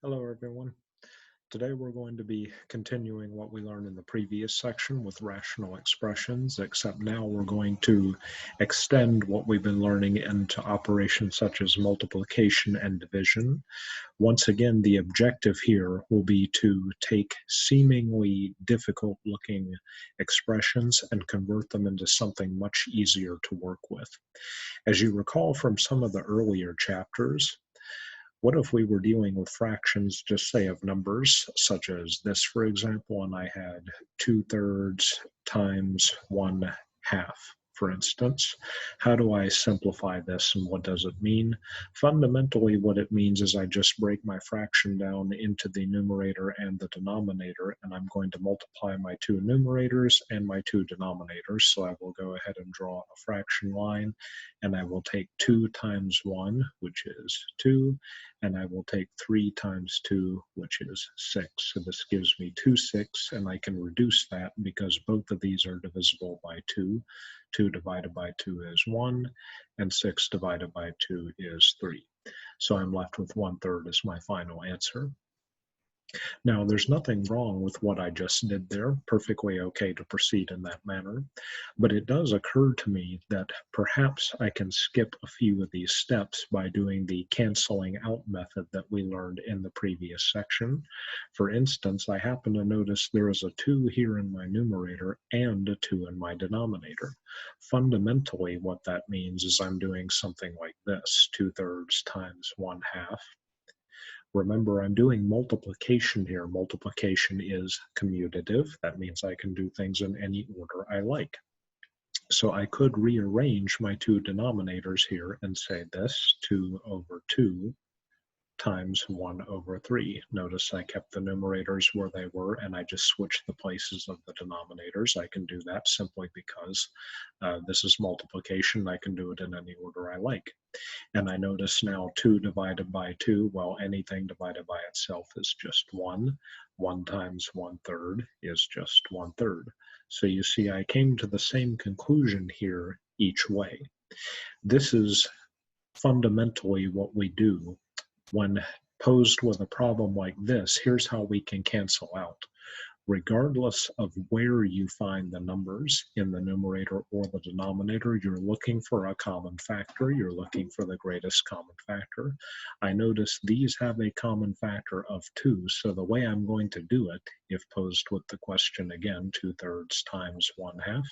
Hello, everyone. Today we're going to be continuing what we learned in the previous section with rational expressions, except now we're going to extend what we've been learning into operations such as multiplication and division. Once again, the objective here will be to take seemingly difficult looking expressions and convert them into something much easier to work with. As you recall from some of the earlier chapters, what if we were dealing with fractions, just say of numbers, such as this, for example, and I had 2/3 times 1/2, for instance? How do I simplify this and what does it mean? Fundamentally, what it means is I just break my fraction down into the numerator and the denominator, and I'm going to multiply my two numerators and my two denominators. So I will go ahead and draw a fraction line, and I will take 2 times 1, which is 2, and I will take 3 times 2, which is 6. So this gives me 2 6, and I can reduce that because both of these are divisible by 2. 2 divided by 2 is 1, and 6 divided by 2 is 3. So I'm left with 1/3 as my final answer. Now, there's nothing wrong with what I just did there, perfectly okay to proceed in that manner, but it does occur to me that perhaps I can skip a few of these steps by doing the canceling out method that we learned in the previous section. For instance, I happen to notice there is a 2 here in my numerator and a 2 in my denominator. Fundamentally, what that means is I'm doing something like this: 2/3 times 1/2. Remember, I'm doing multiplication here. Multiplication is commutative. That means I can do things in any order I like. So I could rearrange my two denominators here and say this: 2/2 times 1/3. Notice I kept the numerators where they were and I just switched the places of the denominators. I can do that simply because this is multiplication. I can do it in any order I like. And I notice now 2 divided by 2, well, anything divided by itself is just 1. 1 times 1/3 is just 1/3. So you see, I came to the same conclusion here each way. This is fundamentally what we do when posed with a problem like this. Here's how we can cancel out. Regardless of where you find the numbers in the numerator or the denominator, you're looking for a common factor. You're looking for the greatest common factor. I notice these have a common factor of 2, so the way I'm going to do it, if posed with the question again, 2/3 times 1/2,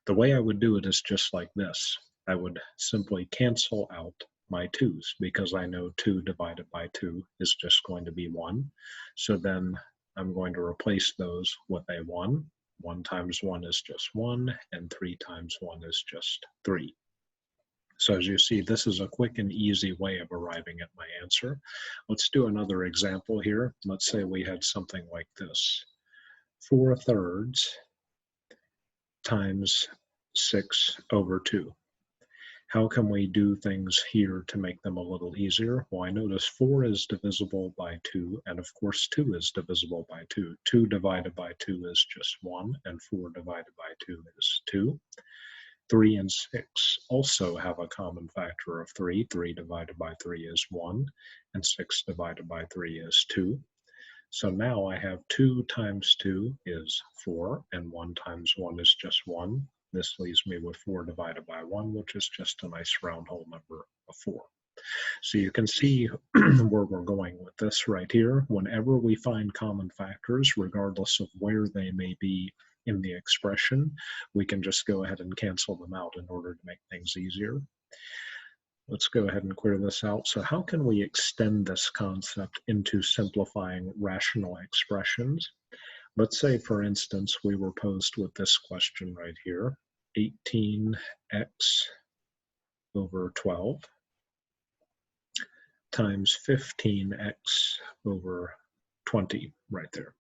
the way I would do it is just like this. I would simply cancel out my 2's because I know 2 divided by 2 is just going to be 1. So then I'm going to replace those with a 1. 1 times 1 is just 1, and 3 times 1 is just 3. So as you see, this is a quick and easy way of arriving at my answer. Let's do another example here. Let's say we had something like this: 4/3 times 6/2. How can we do things here to make them a little easier? Well, I notice 4 is divisible by 2, and of course 2 is divisible by 2. 2 divided by 2 is just 1, and 4 divided by 2 is 2. 3 and 6 also have a common factor of 3. 3 divided by 3 is 1, and 6 divided by 3 is 2. So now I have 2 times 2 is 4, and 1 times 1 is just 1. This leaves me with 4 divided by 1, which is just a nice round whole number of 4. So you can see where we're going with this right here. Whenever we find common factors, regardless of where they may be in the expression, we can just go ahead and cancel them out in order to make things easier. Let's go ahead and clear this out. So how can we extend this concept into simplifying rational expressions? Let's say, for instance, we were posed with this question right here: 18x over 12 times 15x over 20 right there.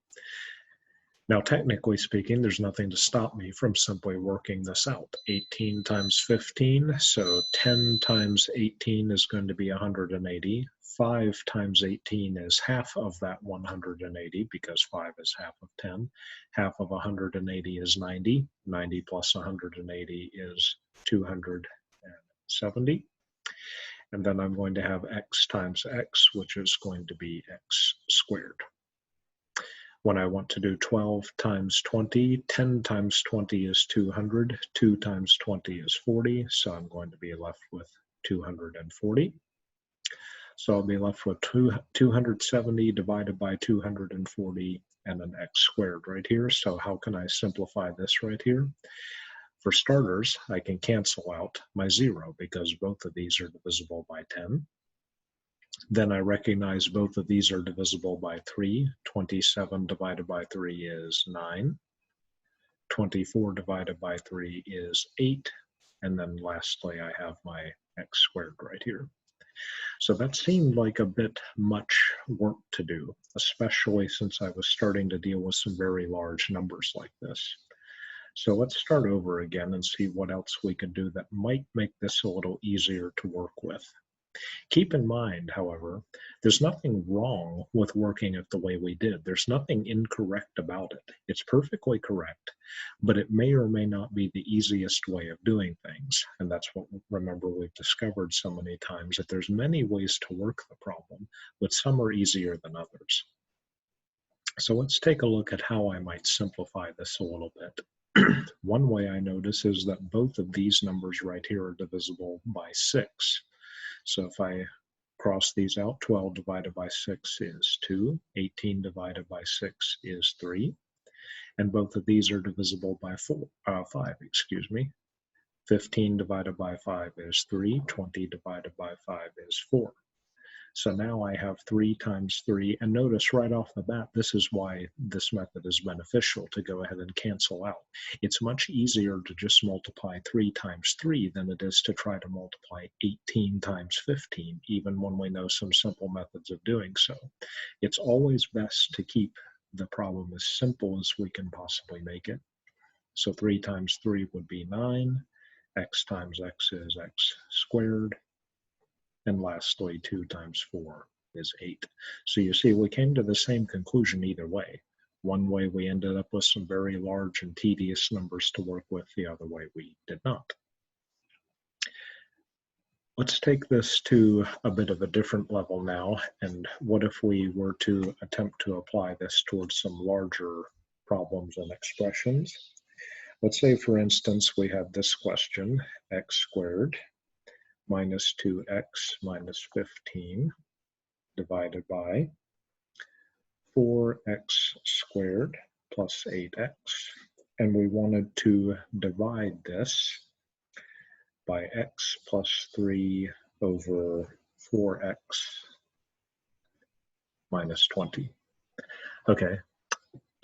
Now, technically speaking, there's nothing to stop me from simply working this out. 18 times 15, so 10 times 18 is going to be 180. 5 times 18 is half of that 180 because 5 is half of 10. Half of 180 is 90. 90 plus 180 is 270. And then I'm going to have x times x, which is going to be x squared. When I want to do 12 times 20, 10 times 20 is 200, 2 times 20 is 40, so I'm going to be left with 240. So I'll be left with 270 divided by 240 and an x squared right here. So how can I simplify this right here? For starters, I can cancel out my 0 because both of these are divisible by 10. Then I recognize both of these are divisible by 3. 27 divided by 3 is 9. 24 divided by 3 is 8. And then lastly, I have my x squared right here. So that seemed like a bit much work to do, especially since I was starting to deal with some very large numbers like this. So let's start over again and see what else we could do that might make this a little easier to work with. Keep in mind, however, there's nothing wrong with working it the way we did. There's nothing incorrect about it. It's perfectly correct, but it may or may not be the easiest way of doing things. And that's what, remember, we've discovered so many times, that there's many ways to work the problem, but some are easier than others. So let's take a look at how I might simplify this a little bit. One way I notice is that both of these numbers right here are divisible by 6. So if I cross these out, 12 divided by 6 is 2, 18 divided by 6 is 3, and both of these are divisible by 5, excuse me. 15 divided by 5 is 3, 20 divided by 5 is 4. So now I have 3 times 3, and notice right off the bat, this is why this method is beneficial, to go ahead and cancel out. It's much easier to just multiply 3 times 3 than it is to try to multiply 18 times 15, even when we know some simple methods of doing so. It's always best to keep the problem as simple as we can possibly make it. So 3 times 3 would be 9, x times x is x squared, and lastly, 2 times 4 is 8. So you see, we came to the same conclusion either way. One way we ended up with some very large and tedious numbers to work with, the other way we did not. Let's take this to a bit of a different level now, and what if we were to attempt to apply this towards some larger problems and expressions? Let's say, for instance, we have this question, x squared minus 2x minus 15 divided by 4x squared plus 8x, and we wanted to divide this by x plus 3 over 4x minus 20. Okay,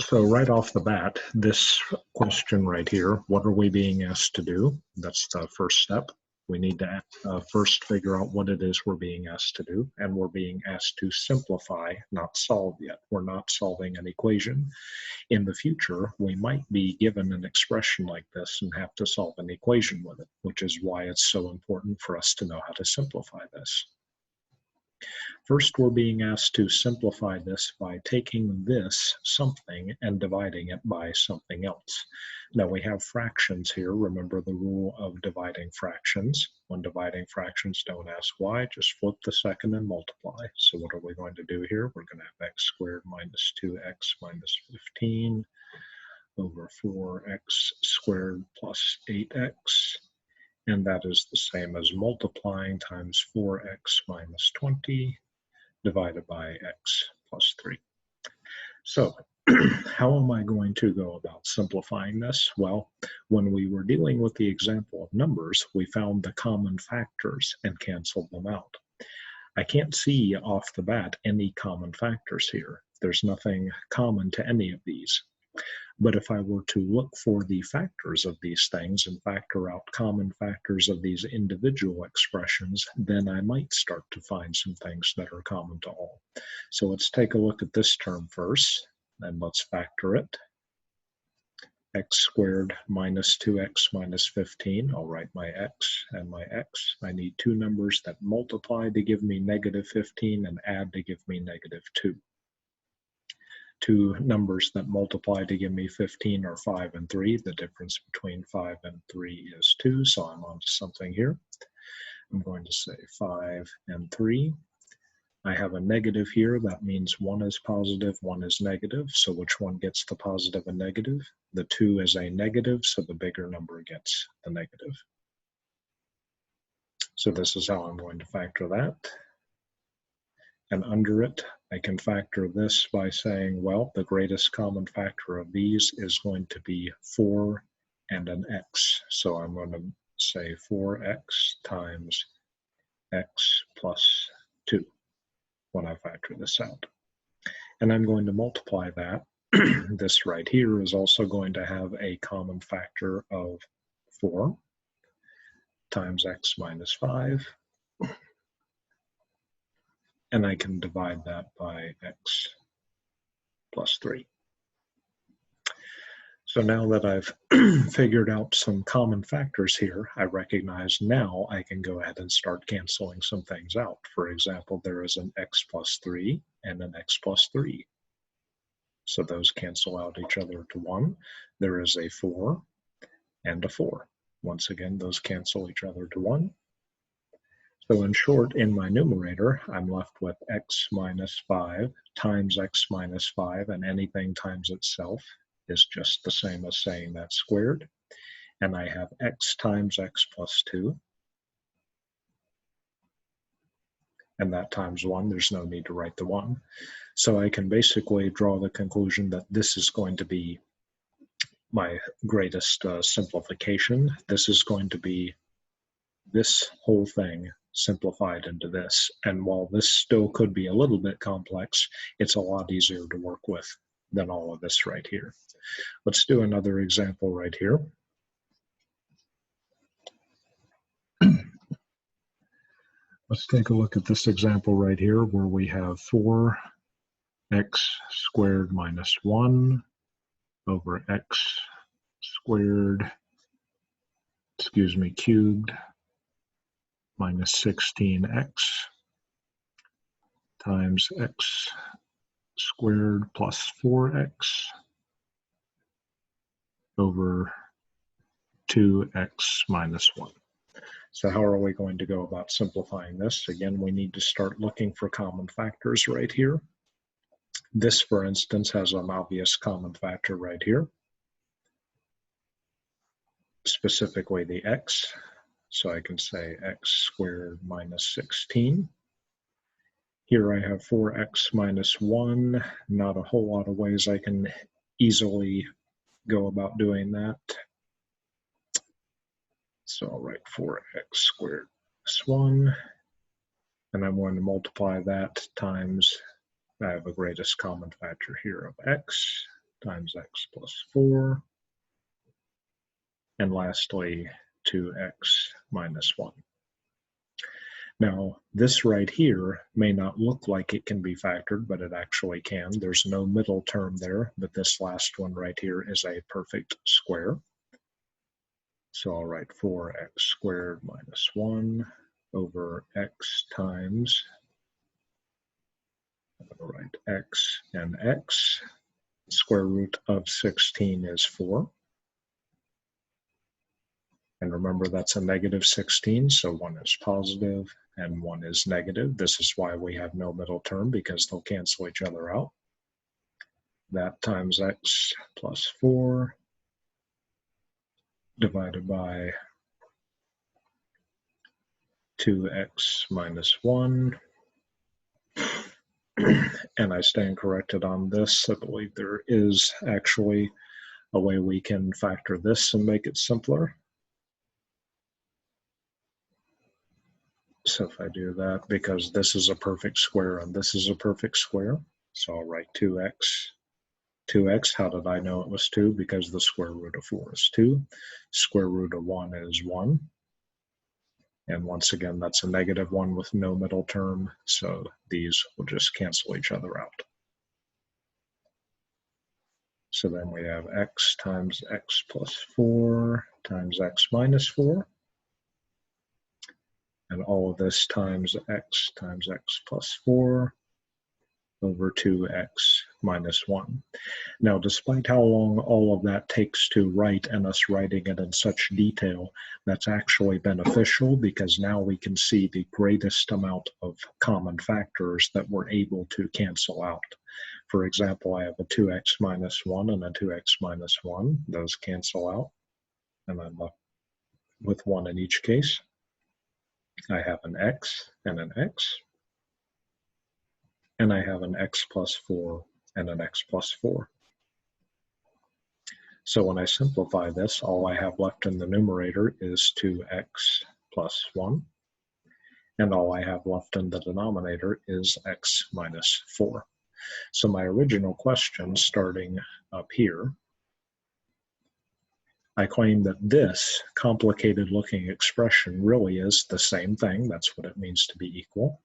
so right off the bat, this question right here, what are we being asked to do? That's the first step. We need to first figure out what it is we're being asked to do, and we're being asked to simplify, not solve yet. We're not solving an equation. In the future, we might be given an expression like this and have to solve an equation with it, which is why it's so important for us to know how to simplify this. First, we're being asked to simplify this by taking this something and dividing it by something else. Now we have fractions here. Remember the rule of dividing fractions. When dividing fractions, don't ask why, just flip the second and multiply. So what are we going to do here? We're going to have x squared minus 2x minus 15 over 4x squared plus 8x. And that is the same as multiplying times 4x minus 20 divided by x plus 3. So how am I going to go about simplifying this? Well, when we were dealing with the example of numbers, we found the common factors and canceled them out. I can't see off the bat any common factors here. There's nothing common to any of these. But if I were to look for the factors of these things and factor out common factors of these individual expressions, then I might start to find some things that are common to all. So let's take a look at this term first, and let's factor it. X squared minus 2x minus 15. I'll write my x and my x. I need two numbers that multiply to give me negative 15 and add to give me negative 2. Two numbers that multiply to give me 15 are 5 and 3. The difference between 5 and 3 is 2, so I'm on to something here. I'm going to say 5 and 3. I have a negative here. That means one is positive, one is negative. So which one gets the positive and negative? The 2 is a negative, so the bigger number gets the negative. So this is how I'm going to factor that. And under it, I can factor this by saying, well, the greatest common factor of these is going to be 4 and an x. So I'm going to say 4x times x plus 2 when I factor this out. And I'm going to multiply that. This right here is also going to have a common factor of 4 times x minus 5. And I can divide that by x plus 3. So now that I've figured out some common factors here, I recognize now I can go ahead and start canceling some things out. For example, there is an x plus 3 and an x plus 3. So those cancel out each other to 1. There is a 4 and a 4. Once again, those cancel each other to 1. So in short, in my numerator, I'm left with x minus 5 times x minus 5, and anything times itself is just the same as saying that squared. And I have x times x plus 2. And that times 1, there's no need to write the 1. So I can basically draw the conclusion that this is going to be my greatest simplification. This is going to be this whole thing simplified into this. And while this still could be a little bit complex, it's a lot easier to work with than all of this right here. Let's do another example right here. Let's take a look at this example right here where we have 4x squared minus 1 over x squared, cubed minus 16x times x squared plus 4x over 2x minus 1. So how are we going to go about simplifying this? Again, we need to start looking for common factors right here. This, for instance, has an obvious common factor right here, specifically the x. So I can say x squared minus 16. Here I have 4x minus 1. Not a whole lot of ways I can easily go about doing that. So I'll write 4x squared plus 1. And I'm going to multiply that times, I have a greatest common factor here of x times x plus 4. And lastly, 2x minus 1. Now, this right here may not look like it can be factored, but it actually can. There's no middle term there, but this last one right here is a perfect square. So I'll write 4x squared minus 1 over x times, I'll write x and x. Square root of 16 is 4. And remember, that's a negative 16, so one is positive and one is negative. This is why we have no middle term, because they'll cancel each other out. That times x plus 4 divided by 2x minus 1. And I stand corrected on this. I believe there is actually a way we can factor this and make it simpler. So if I do that, because this is a perfect square and this is a perfect square, so I'll write 2x. 2x, how did I know it was 2? Because the square root of 4 is 2. Square root of 1 is 1. And once again, that's a negative 1 with no middle term, so these will just cancel each other out. So then we have x times x plus 4 times x minus 4. And all of this times x plus 4. over 2x minus 1. Now, despite how long all of that takes to write and us writing it in such detail, that's actually beneficial because now we can see the greatest amount of common factors that we're able to cancel out. For example, I have a 2x minus 1 and a 2x minus 1. Those cancel out, and I'm left with 1 in each case. I have an x and an x, and I have an x plus 4 and an x plus 4. So when I simplify this, all I have left in the numerator is 2x plus 1, and all I have left in the denominator is x minus 4. So my original question, starting up here, I claim that this complicated looking expression really is the same thing, that's what it means to be equal,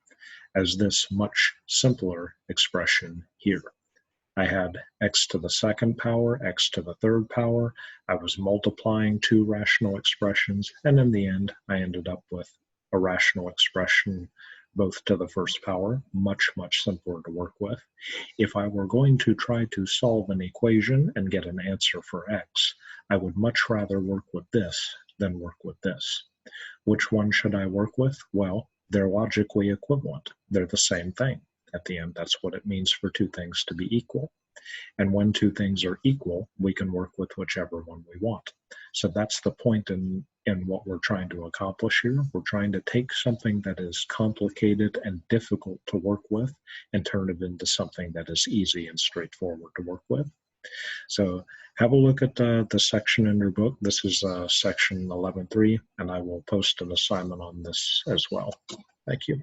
as this much simpler expression here. I had x to the second power, x to the third power. I was multiplying two rational expressions, and in the end, I ended up with a rational expression both to the first power, much, much simpler to work with. If I were going to try to solve an equation and get an answer for x, I would much rather work with this than work with this. Which one should I work with? Well, they're logically equivalent. They're the same thing. At the end, that's what it means for two things to be equal. And when two things are equal, we can work with whichever one we want. So that's the point in what we're trying to accomplish here. We're trying to take something that is complicated and difficult to work with and turn it into something that is easy and straightforward to work with. So have a look at the section in your book. This is section 11.3, and I will post an assignment on this as well. Thank you.